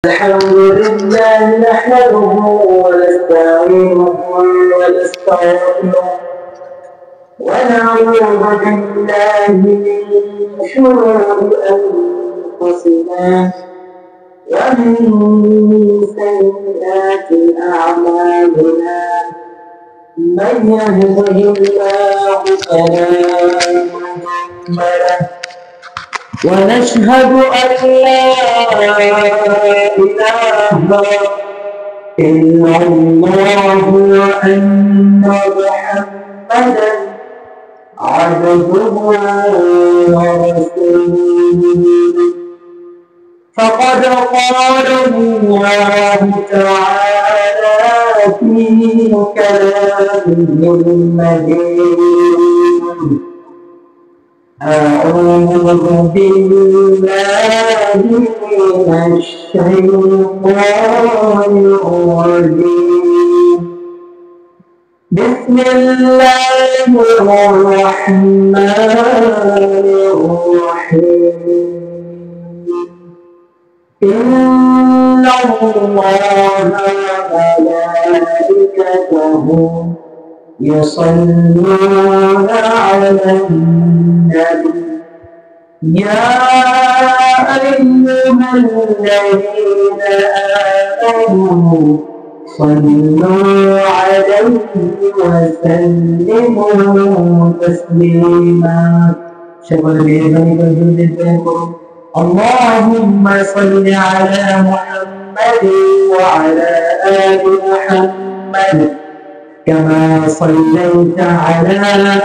الحمد لله نحمده ونستعينه ونستغفره ونعوذ بالله من شرور أنفسنا ومن سيئات أعمالنا من يهده الله فلا مضل له ونشهد أن لا إله إلا الله وأن محمدا عبده ورسوله فقد قال الله تعالى في كلامه المجيد أعوذ بالله من الشيطان الرجيم بسم الله الرحمن الرحيم إن الله وملائكته يصلون على النبي يا أيها الذين آمنوا صلوا عليه وسلموا تسليما اللهم صل على محمد وعلى آل محمد كما صليت على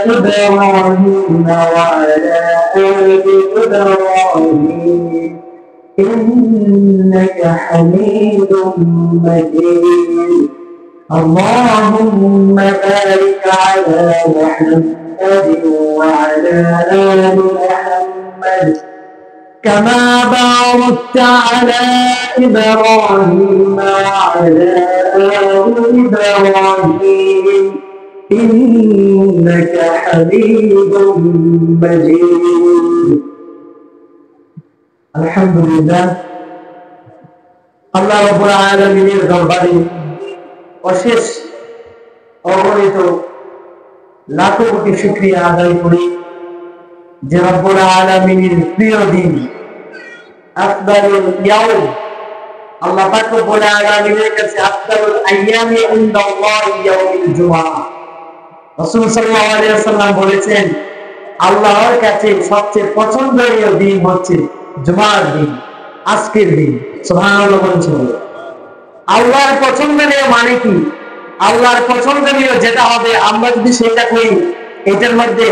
إبراهيم وعلى آل إبراهيم إنك حميد مجيد اللهم بارك على محمد وعلى آل محمد كما باركت على إبراهيم وعلى آل إبراهيم إنك حميد مجيد الحمد لله আল্লাহ রাব্বুল আলামিনের দরবারে অশেষ অগণিত লাখো কোটি শুকরিয়া আদায় করি যে রব্বুল আলামিনের প্রিয় দিন আফদালুল ইয়াউম আল্লাহ পাক রব্বুল আলামিনের কাছে আফদালুল আইয়ামি ইনদাল্লাহি ইয়াউমুল জুমআহ রাসূল সাল্লাল্লাহু আলাইহি ওয়াসাল্লাম বলেছেন আল্লাহর কাছে সবচেয়ে পছন্দনীয় দিন হচ্ছে জুমার দিন, আজকের দিন। সুবহানাল্লাহ বলছেন। আল্লাহর পছন্দনীয় মানে কি? আল্লাহর পছন্দনীয় যেটা হবে আমরা যদি সেটা করি এটার মধ্যে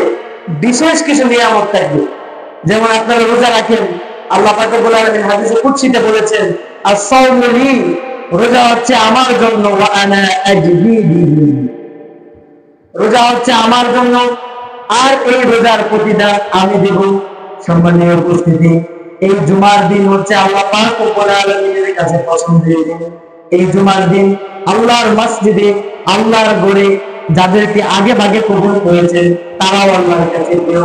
বিশেষ কিছু নিয়ামত থাকবে। যেমন আপনারা রোজা রাখেন, আল্লাহ পাক রব্বুল আলামিন হাদিসে কুদসিতে বলেছেন আস-সাওমু লি, রোজা হচ্ছে আমার জন্য, ওয়া আনা আজজি বিহি, রোজা হচ্ছে আমার জন্য আর এই রোজার প্রতিদান আমি দেব। সম্মানীয় উপস্থিতি, এই জুমার দিন হচ্ছে আল্লাহ পাক রব্বুল আলামিনের কাছে পছন্দের দিন। এই জুমার দিন আল্লাহর মসজিদে, আল্লাহর ঘরে যাদেরকে আগে ভাগে কবুল করেছে তারাও আল্লাহর কাছে প্রিয়।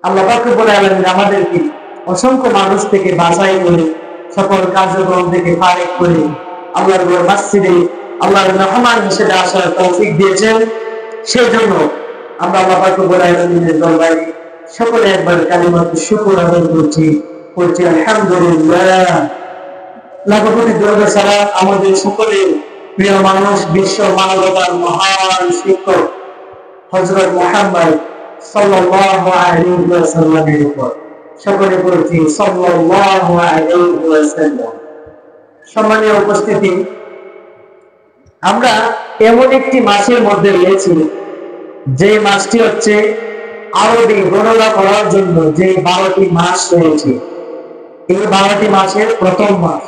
আল্লাহ পাক রব্বুল আলামিন আমাদেরকে অসংখ্য মানুষ থেকে বাছাই করে সকল কার্যক্রম থেকে ফারেক করে আল্লাহর ঘর মসজিদে আল্লাহর মেহমান হিসেবে আসার তৌফিক দিয়েছেন। সেই জন্য আমরা আল্লাহ পাক রব্বুল আলামিনের দরবারে সকলে একবার কালিমাত শুকর আদায় করছি আলহামদুলিল্লাহ। লাখো কোটি দরুদ সালাম আমাদের সকলের প্রিয় মানুষ, বিশ্ব মানবতার মহান শিক্ষক হযরত মুহাম্মদ সাল্লাল্লাহু আলাইহি ওয়াসাল্লামের উপর। সকলে পড়ছি সাল্লাল্লাহু আলাইহি ওয়াসাল্লাম। সম্মানীয় উপস্থিতি, আমরা এমন একটি মাসের মধ্যে রয়েছি যে মাসটি হচ্ছে আরবি গণনা করার জন্য যে 12টি মাস রয়েছে। এই 12টি মাসের প্রথম মাস,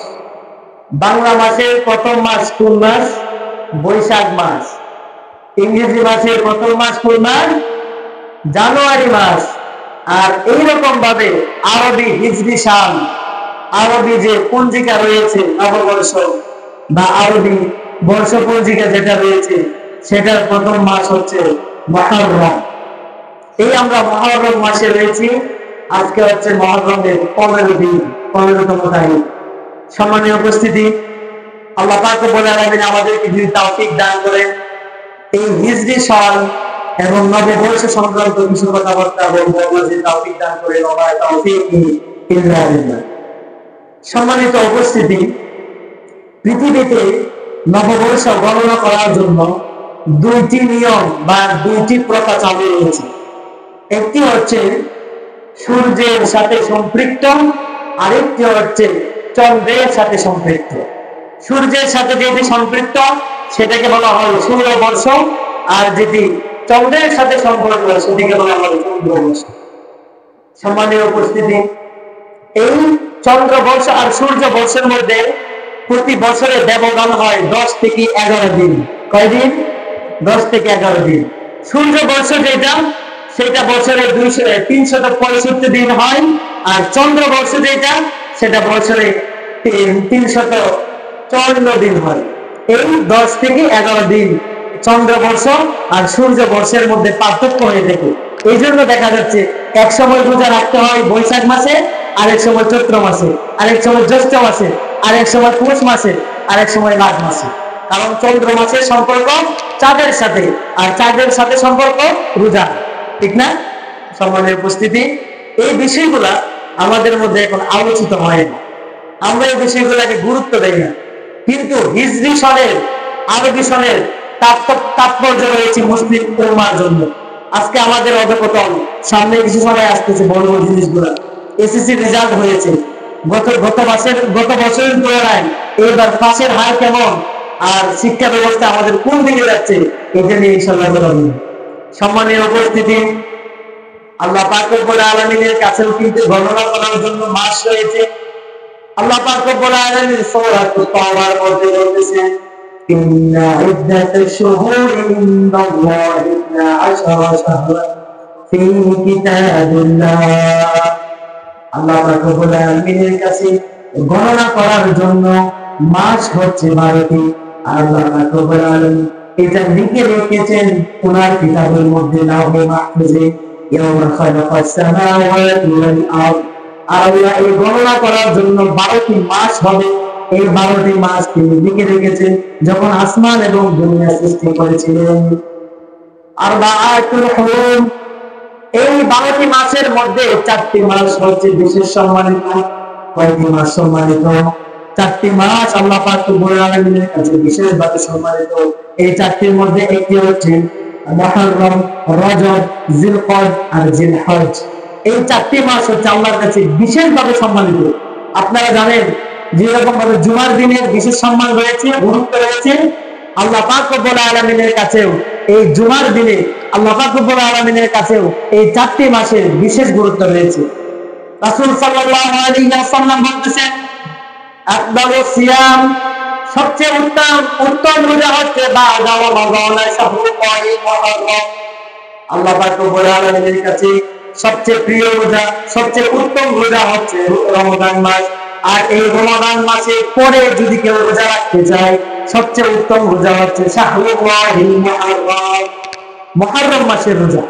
বাংলা মাসের প্রথম মাস কোন মাস? বৈশাখ মাস। ইংরেজি মাসের প্রথম মাস কোন মাস? জানুয়ারি মাস। আর এইরকম ভাবে আরবি হিজরি সাল, আরবি যে পঞ্জিকা রয়েছে নববর্ষ বা আরবি বর্ষপঞ্জিকা যেটা রয়েছে সেটার প্রথম মাস হচ্ছে মুহররম। এই আমরা মুহররম মাসে রয়েছি। আজকে হচ্ছে মুহররমের 15 দিন, 15তম তারিখ। সম্মানীয় উপস্থিতি, আল্লাহ পাক রব্বুল আলামিন আমাদেরকে যদি তৌফিক দান করেন এই হিজরি সাল এবং নববর্ষ সংক্রান্ত কিছু কথাবার্তা বলবো, যদি তৌফিক দান করেন ওয়া তৌফিক ইল্লা বিল্লাহ। সম্মানিত উপস্থিতি, পৃথিবীতে নববর্ষ গণনা করার জন্য দুইটি নিয়ম বা দুইটি প্রথা চালু রয়েছে। একটি হচ্ছে সূর্যের সাথে সম্পৃক্ত, আরেকটি হচ্ছে চন্দ্রের সাথে সম্পৃক্ত। সূর্যের সাথে যেটি সম্পৃক্ত সেটাকে বলা হয় সূর্যবর্ষ, আর যেটি চন্দ্রের সাথে সম্পর্ক সেটিকে বলা হয় চন্দ্রবর্ষ। সম্মানীয় উপস্থিতি, এই চন্দ্রবর্ষ আর সূর্যবর্ষের মধ্যে প্রতি বছরে ব্যবধান হয় 10 থেকে 11 দিন। কয়দিন? 10 থেকে 11 দিন। সূর্যবর্ষ যেটা সেটা বছরে 365 দিন হয়, আর চন্দ্রবর্ষ যেটা সেটা বছরে 354 দিন হয়। এই 10 থেকে 11 দিন চন্দ্রবর্ষ আর সূর্যবর্ষের মধ্যে পার্থক্য হয়ে থাকে। এই জন্য দেখা যাচ্ছে এক সময় রোজা রাখতে হয় বৈশাখ মাসে, আরেক সময় চৈত্র মাসে, আরেক সময় জ্যৈষ্ঠ মাসে, আরেক সময় পৌষ মাসে, আরেক সময় মাঘ মাসে। কারণ চন্দ্র মাসের সম্পর্ক চাঁদের সাথে, আর চাঁদের সাথে সম্পর্ক রোজা, ঠিক না? সম্মানের উপস্থিতি, এই বিষয়গুলা আমাদের মধ্যে এখন আলোচিত হয় না, আমরা এই বিষয়গুলোকে গুরুত্ব দেই না। কিন্তু হিজরি সনের, আরবি সনের তাৎপর্য রয়েছে মুসলিম উম্মার জন্য। আজকে আমাদের অধপতন, সামনে কিছু সময় আসতেছে বড় বড় জিনিসগুলা। এসএসসি রেজাল্ট হয়েছে, গত বছরের তুলনায় এবার পাশের হার কেমন, আর শিক্ষা ব্যবস্থা আমাদের কোন দিকে যাচ্ছে, এটা নিয়ে ইনশাআল্লাহ বলবো। সম্মানীয় উপস্থিতি, আল্লাহ পাক রব্বুল আলামিনের কাছেও কিন্তু গণনা করার জন্য মাস রয়েছে। আল্লাহ পাক রব্বুল আলামিন সূরা তাওবার মধ্যে বলতেছেন, ইন্না ইদ্দাতাশ শুহুরি ইনদাল্লাহি 12 শাহরান ফি কিতাবিল্লাহ। আল্লাহ পাক রব্বুল আলামিনের কাছে গণনা করার জন্য মাস হচ্ছে 12টি। আল্লাহ পাক রব্বুল আলামিন এটা লিখে রেখেছেন ওনার কিতাবের মধ্যে, লাউহে মাহফুজে, ইয়াওমা খালাকাস সামাওয়াতি ওয়াল আরদ। আল্লাহ এই গণনা করার জন্য 12টি মাস হবে, এই 12টি মাস তিনি লিখে রেখেছেন যখন আসমান এবং দুনিয়া সৃষ্টি করেছিলেন। আরবাআতুল হুরুম, এই 12টি মাসের মধ্যে 4টি মাস হচ্ছে বিশেষ সম্মানিত। কয়টি মাস সম্মানিত? 4টি মাস আল্লাহ পাক রব্বুল আলামিনের কাছে বিশেষভাবে সম্মানিত। এই 4টির মধ্যে একটি হচ্ছে মুহররম, রজব, জিলকদ আর জিলহজ। এই 4টি মাস হচ্ছে আল্লাহর কাছে বিশেষভাবে সম্মানিত। আপনারা জানেন যেরকম ভাবে জুমার দিনের বিশেষ সম্মান রয়েছে, গুরুত্ব রয়েছে, আল্লাহ পাক রব্বুল আলামিনের কাছেও এই জুমার দিনে আল্লাহ পাক রব্বুল আলামিনের কাছেও এই 4টি মাসের বিশেষ গুরুত্ব রয়েছে। রাসূল সাল্লাল্লাহু আলাইহি ওয়াসাল্লাম বলেছেন, আফদালুস সিয়াম, সবচেয়ে উত্তম রোজা হচ্ছে বা'দা রমাদান শাহরুল্লাহি মুহররম। আল্লাহ পাক রব্বুল আলামিনের কাছে সবচেয়ে প্রিয় রোজা, সবচেয়ে উত্তম রোজা হচ্ছে রমাদান মাস। আর এই রমাদান মাসে পরে যদি কেউ রোজা রাখতে চায়, সবচেয়ে উত্তম রোজা হচ্ছে শাহরুল্লাহি মুহররম, মুহররম মাসের রোজা।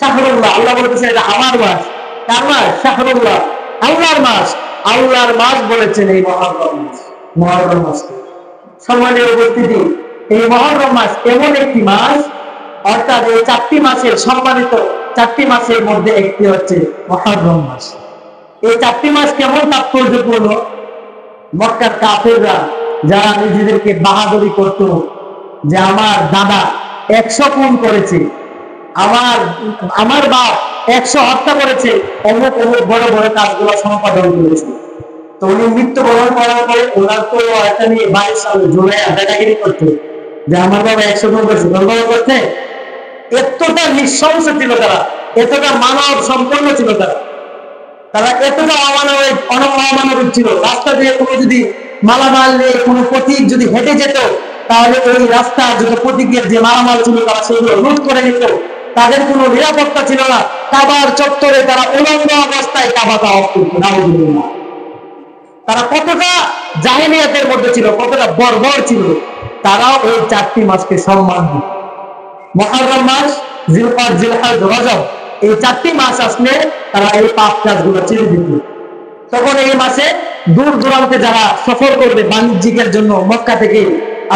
শাহরুল্লাহ, আল্লাহ বলতেছে এটা আমার মাস। কার মাস? শাহরুল্লাহ, আল্লাহর মাস। আল্লাহর মাস বলেছেন এই মুহররম মাস, মুহররম মাস। সম্মানীয় উপস্থিতি, এই মুহররম মাস এমন একটি মাস, অর্থাৎ এই 4টি মাসের সম্মানিত 4টি মাসের মধ্যে একটি হচ্ছে মুহররম মাস। এই 4টি মাস কেমন তাৎপর্যপূর্ণ? মক্কার কাফেররা যারা নিজেদেরকে বাহাদুরি করত যে আমার দাদা 100 খুন করেছে, আমার বাপ 100 হত্যা করেছে, অমুক অমুক বড় বড় কাজগুলো সম্পাদন করেছে। তো উনি মৃত্যুবরণ করার পরে ওনার তো একটা নিয়ে 22 সালে জুড়ে দাদাগিরি করতে যে আমার বাবা 100 খুন করেছে, গর্ব করতে। এতটা নিঃশংস ছিল তারা, এতটা মানব সম্পন্ন ছিল তারা এতটা অমানবিক ছিল। রাস্তা দিয়ে কোনো যদি মালামাল নিয়ে কোনো পথিক যদি হেঁটে যেত, তাহলে ওই রাস্তা যত পথিকের যে মালামাল ছিল তারা সেগুলো লুট করে নিত। তাদের কোনো নিরাপত্তা ছিল না। কাবার চত্বরে তারা উলঙ্গ অবস্থায় কাবা তাওয়াফ করত। নাউযুবিল্লাহ। তারা কতটা জাহেলিয়াতের মধ্যে ছিল, কতটা বর্বর ছিল। তারাও এই 4টি মাসকে সম্মান দিত। মুহররম মাস, জিলকদ, জিলহজ, রজব, এই 4টি মাস আসলে তারা এই পাপ কাজগুলো ছেড়ে দিত। তখন এই মাসে দূর দূরান্তে যারা সফর করবে বাণিজ্যিকের জন্য, মক্কা থেকে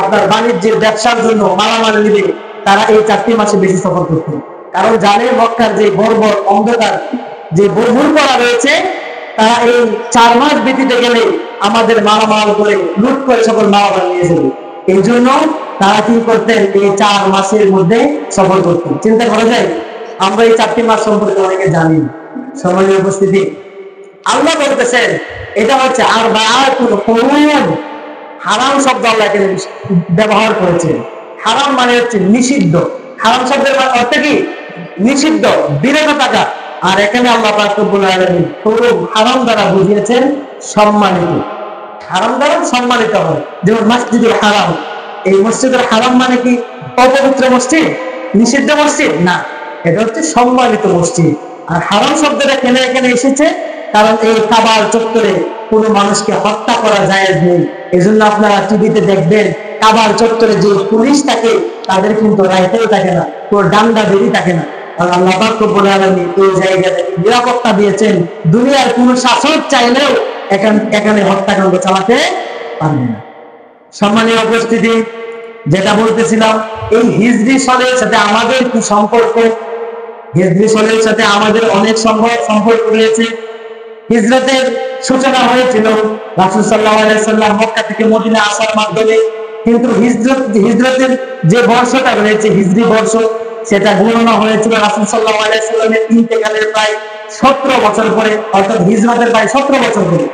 আপনার বাণিজ্যের ব্যবসার জন্য মালামাল নিবে, তারা এই 4টি মাসে বেশি সফর করতেন। কারণ জানে মক্কার যে বর্বর অন্ধকার যে মূর্খরা রয়েছে, তারা এই 4 মাস ব্যতীত গেলে আমাদের মালামাল করে লুট করে সকল মালামাল নিয়ে যাবে। এই জন্য তারা কি করতেন, এই 4 মাসের মধ্যে সফর করতেন। চিন্তা করা যায়, আমরা এই 4টি মাস সম্পর্কে অনেকে জানি। সম্মানীয় উপস্থিতি, আল্লাহ বলতেছেন এটা হচ্ছে আর হারাম শব্দ আল্লাহ এখানে ব্যবহার করেছেন। হারাম মানে হচ্ছে নিষিদ্ধ। হারাম শব্দের অর্থ কি? নিষিদ্ধ, বিরত থাকা। আর এখানে আল্লাহ পাক রব্বুল আলামিন পুরো হারাম দ্বারা বুঝিয়েছেন সম্মানিত। হারাম দ্বারা সম্মানিত হয়, যেমন মসজিদুল হারাম। এই মসজিদুল হারাম মানে কি অপবিত্র মসজিদ, নিষিদ্ধ মসজিদ না, এটা হচ্ছে সম্মানিত মসজিদ। আর হারাম শব্দটা কেন এখানে এসেছে? কারণ এই কাবার চত্বরে কোনো মানুষকে হত্যা করা জায়েজ নেই। এই জন্য আপনারা টিভিতে দেখবেন কাবার চত্বরে যে পুলিশ থাকে তাদের কিন্তু রাইতেও থাকে না, তো ডান্ডা বেরি থাকে না। আর আল্লাহ পাক রব্বুল আলামিন এই জায়গাতে নিরাপত্তা দিয়েছেন, দুনিয়ার কোন শাসক চাইলেও এখানে হত্যাকাণ্ড চালাতে পারবে না। সম্মানীয় উপস্থিতি, যেটা বলতেছিলাম, এই হিজরি সনের সাথে আমাদের কি সম্পর্ক? হিজরি সনের সাথে আমাদের অনেক সম্পর্ক রয়েছে। হিজরতের সূচনা হয়েছিল রাসূল সাল্লাল্লাহু আলাইহি ওয়াসাল্লাম মক্কা থেকে মদিনা আসার মাধ্যমে। কিন্তু হিজরতের যে বর্ষটা রয়েছে, হিজরি বর্ষ, সেটা গণনা হয়েছিল রাসূল সাল্লাল্লাহু আলাইহি ওয়াসাল্লামের ইন্তেকালের প্রায় 17 বছর পরে, অর্থাৎ হিজরতের প্রায় 17 বছর পরে।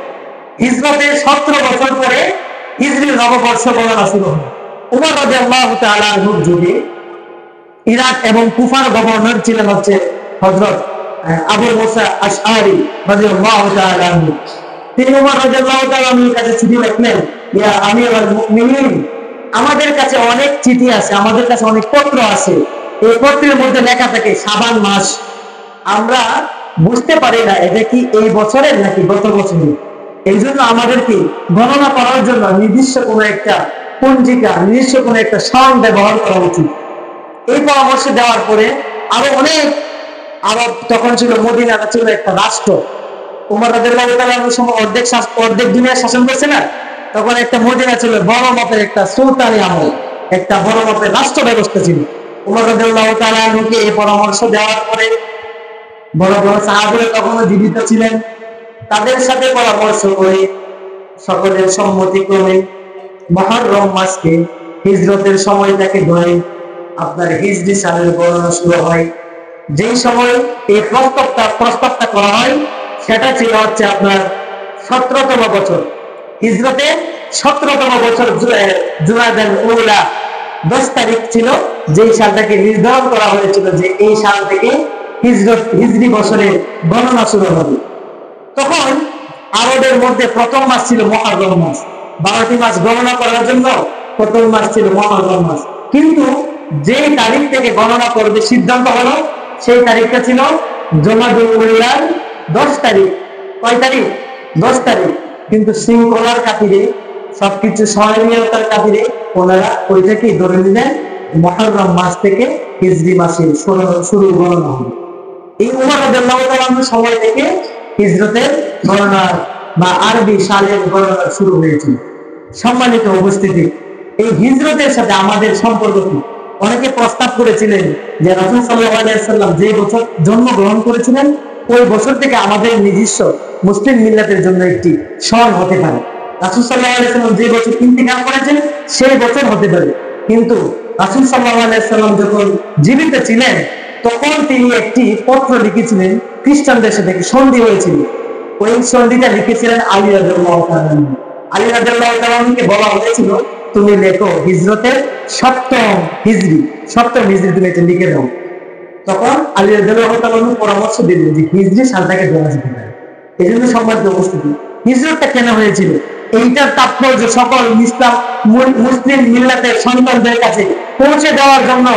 হিজরতের 17 বছর পরে হিজরি নববর্ষ গণনা শুরু হয়। উমর রাদিয়াল্লাহু তাআলা আনহুর যুগে ইরাক এবং কুফার গভর্নর ছিলেন হচ্ছে হযরত আবু মুসা আশআরী রাদিয়াল্লাহু তাআলা আনহু। তিনি উমর রাদিয়াল্লাহু তাআলা আনহুর কাছে চিঠি লিখলেন, ইয়া আমিরুল মুমিনিন, আমাদের কাছে অনেক চিঠি আছে, আমাদের কাছে অনেক পত্র আছে। এই পত্রের মধ্যে লেখা থাকে শাবান মাস। আমরা বুঝতে পারি না এটা কি এই বছরের নাকি গত বছরের। এই জন্য আমাদেরকে গণনা করার জন্য নির্দিষ্ট কোনো একটা পঞ্জিকা, নির্দিষ্ট কোনো একটা সন ব্যবহার করা উচিত। এই পরামর্শ দেওয়ার পরে আরো অনেক আরব, তখন ছিল মদিনাটা ছিল একটা রাষ্ট্র। উমর রাদিয়াল্লাহু তাআলা আনহুর সময় অর্ধেক দুনিয়া শাসন করছে না, তখন একটা মদিনা ছিল বড় মাপের একটা সুলতানি আমল, একটা বড় মাপের রাষ্ট্র ব্যবস্থা ছিল। উমর রাদিয়াল্লাহু তাআলা আনহুকে এই পরামর্শ দেওয়ার পরে বড় বড় সাহাবীরা তখনও জীবিত ছিলেন, তাদের সাথে পরামর্শ করে সকলের সম্মতিক্রমে মুহররম মাসকে হিজরতের সময়টাকে ধরে আপনার হিজরি সালের গণনা শুরু হয়। যেই সময় এই প্রস্তাবটা করা হয় সেটা ছিল হচ্ছে আপনার 17তম বছর। হিজরতে 17তম বছর জুমাদাল উলা 10 তারিখ ছিল, যেই সালটাকে নির্ধারণ করা হয়েছিল যে এই সাল থেকে হিজরি বছরের গণনা শুরু হবে। তখন আরবের মধ্যে প্রথম মাস ছিল মুহররম মাস। 12টি মাস গণনা করার জন্য প্রথম মাস ছিল মুহররম মাস। কিন্তু যেই তারিখ থেকে গণনা করবে সিদ্ধান্ত হলো, সেই তারিখটা ছিল জমাদুল উলার 10 তারিখ। কয় তারিখ? 10 তারিখ। কিন্তু শৃঙ্খলার খাতিরে, সবকিছু সহনীয়তার খাতিরে ওনারা ওইটাকে ধরে নিলেন মুহররম মাস থেকে হিজরি মাসের শুরু গণনা হবে। এই উমর রাদিয়াল্লাহু তাআলা আনহুর সময় থেকে হিজরতের গণনা বা আরবি সালের গণনা শুরু হয়েছিল। সম্মানিত উপস্থিতি, এই হিজরতের সাথে আমাদের সম্পর্ক কি? অনেকে প্রস্তাব করেছিলেন যে রাসূল সাল্লাল্লাহু আলাইহি ওয়াসাল্লাম যে বছর জন্মগ্রহণ করেছিলেন ওই বছর থেকে আমাদের নিজস্ব মুসলিম মিল্লাতের জন্য একটি সন হতে পারে। রাসূল সাল্লাল্লাহু আলাইহি ওয়াসাল্লাম যে বছর ইন্তিকাল করেছেন সেই বছর হতে পারে। কিন্তু রাসূল সাল্লাল্লাহু আলাইহি ওয়াসাল্লাম যখন জীবিত ছিলেন তখন তিনি একটি পত্র লিখেছিলেন, খ্রিস্টানদের সাথে সন্ধি হয়েছিল। ওই সন্ধিটা লিখেছিলেন আলী রাদিয়াল্লাহু তাআলা। আলী রাদিয়াল্লাহু তাআলাকে বলা হয়েছিল তুমি লেখো হিজরতের 7ম হিজরি তুমি এটা লিখে দাও। তখন আলী রাদিয়াল্লাহু তাআলা পরামর্শ দিলেন যে হিজরি সালটাকে ধরা যেতে পারে। এই জন্য সম্মানিত উপস্থিতি, হিজরতটা কেন হয়েছিল এইটার তাৎপর্য সকল মুসলিম মিল্লাতের সন্তানদের কাছে পৌঁছে দেওয়ার জন্য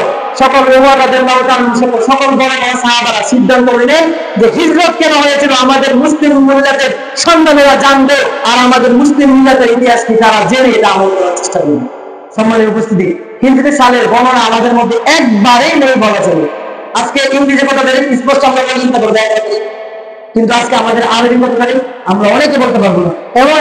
সকল উমর রাদিয়াল্লাহু তাআলা সকল বড় বড় সাহাবারা সিদ্ধান্ত নিলেন যে হিজরত কেন হয়েছিল আমাদের মুসলিম মিল্লাতের সন্তানেরা জানবে, আর আমাদের মুসলিম মিল্লাতের ইতিহাস কি তারা জেনে এটা আমল করার চেষ্টা করবে। সম্মানিত উপস্থিতি, হিজরি সালের গণনা আমাদের মধ্যে একবারেই নেই বলা চলে। আজকে ইংরেজি কথা স্পষ্ট আমরা চিন্তা করে দেখা কিন্তু আজকে আমাদের আরবি মতো গাড়ি আমরা অনেকে বলতে পারবো না,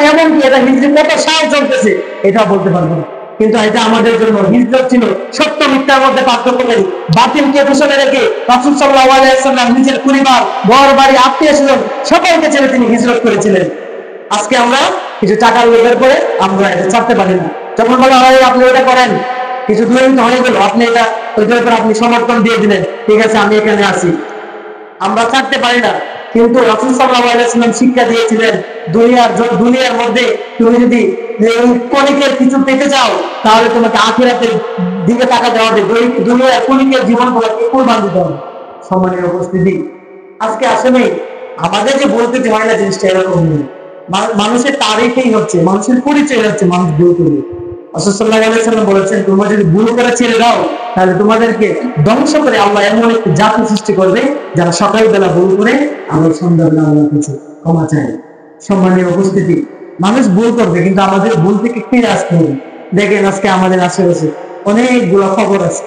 এমনকি এটা হিজরি কত সাল চলতেছে এটা বলতে পারবো না। কিন্তু এটা আমাদের জন্য হিজরত ছিল সত্য মিথ্যার মধ্যে পার্থক্যকারী। বাতিলকে পিছনে রেখে রাসূল সাল্লাল্লাহু আলাইহি ওয়াসাল্লাম নিজের পরিবার, ঘর বাড়ি, আত্মীয়-স্বজন সকলকে ছেড়ে তিনি হিজরত করেছিলেন। আজকে আমরা কিছু টাকার লোভের পরে আমরা এটা ছাড়তে পারি না। যখন বলা হয় আপনি ওটা করেন, কিছু দূরে হয়ে গেল, আপনি এটা ওইটার উপর আপনি সমর্থন দিয়ে দিলেন, ঠিক আছে আমি এখানে আছি, আমরা ছাড়তে পারি না। কিন্তু রাসূল সাল্লাল্লাহু আলাইহি ওয়াসাল্লাম শিক্ষা দিয়েছিলেন দুনিয়ার মধ্যে তুমি যদি কণিকের কিছু পেতে চাও তাহলে তোমাকে আখিরাতের দিকে তাকাতে হবে, দুনিয়ার কণিকের জীবন গুলোকে কুরবান দিতে হবে। সম্মানীয় উপস্থিতি, আজকে আসলে আমাদের যে বলতে হয় না জিনিসটা এরকম নেই। মানুষের তারিফেই হচ্ছে, মানুষের পরিচয় হচ্ছে মানুষ ভুল করবে। রাসূল সাল্লাল্লাহু আলাইহি ওয়াসাল্লাম বলেছেন তোমরা যদি ভুল করে ছেড়ে দাও তাহলে তোমাদেরকে ধ্বংস করে আল্লাহ এমন একটি জাতি সৃষ্টি করবে যারা সকালবেলা ভুল করে আবার সন্ধ্যাবেলা আল্লাহর কাছে ক্ষমা চায়। সম্মানীয় উপস্থিতি, মানুষ ভুল করবে কিন্তু আমাদের ভুল থেকে ফিরে আসতে হবে। দেখেন আজকে আমাদের আশেপাশে অনেকগুলো খবর আছে,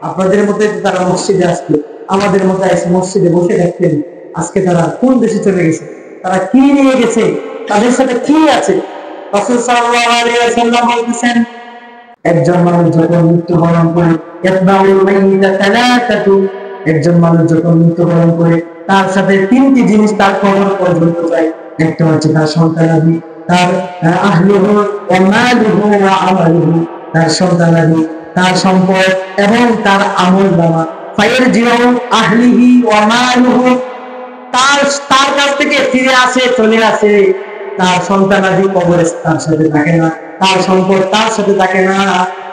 আপনাদের মধ্যে তারা মসজিদে আসবে, আমাদের মধ্যে এসে মসজিদে বসে থাকতেন, আজকে তারা কোন দেশে চলে গেছে, তারা কি নিয়ে গেছে, তাদের সাথে কি আছে। রাসূল সাল্লাল্লাহু আলাইহি ওয়াসাল্লাম বলেছেন একজন মানুষ যখন মৃত্যুবরণ করে ইয়াতবাউল মাইয়িতা তালাতাতু, একজন মানুষ যখন মৃত্যুবরণ করে তার সাথে তিনটি জিনিস তার কবর পর্যন্ত যায়। একটা হচ্ছে তার সন্তানাদি, তার আহলুহু ওয়া মালুহু ওয়া আমালুহু, তার সন্তানাদি, তার সম্পদ এবং তার আমলনামা। ফায়ারজিউ আহলিহি ওয়া মালুহু, তার কাছ থেকে ফিরে আসে, চলে আসে, তার সন্তানাদি কবরে তার সাথে থাকে না, তার সম্পদ তার সাথে থাকে না,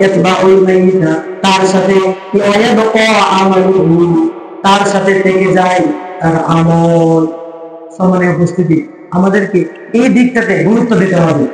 ইয়াতবাউল মাইয়িতা, তার সাথে ওয়ায়াবকা আমালুহু, তার সাথে থেকে যায় তার আমল। সম্মানীয় উপস্থিতি, আমাদেরকে এই দিকটাতে গুরুত্ব দিতে হবে।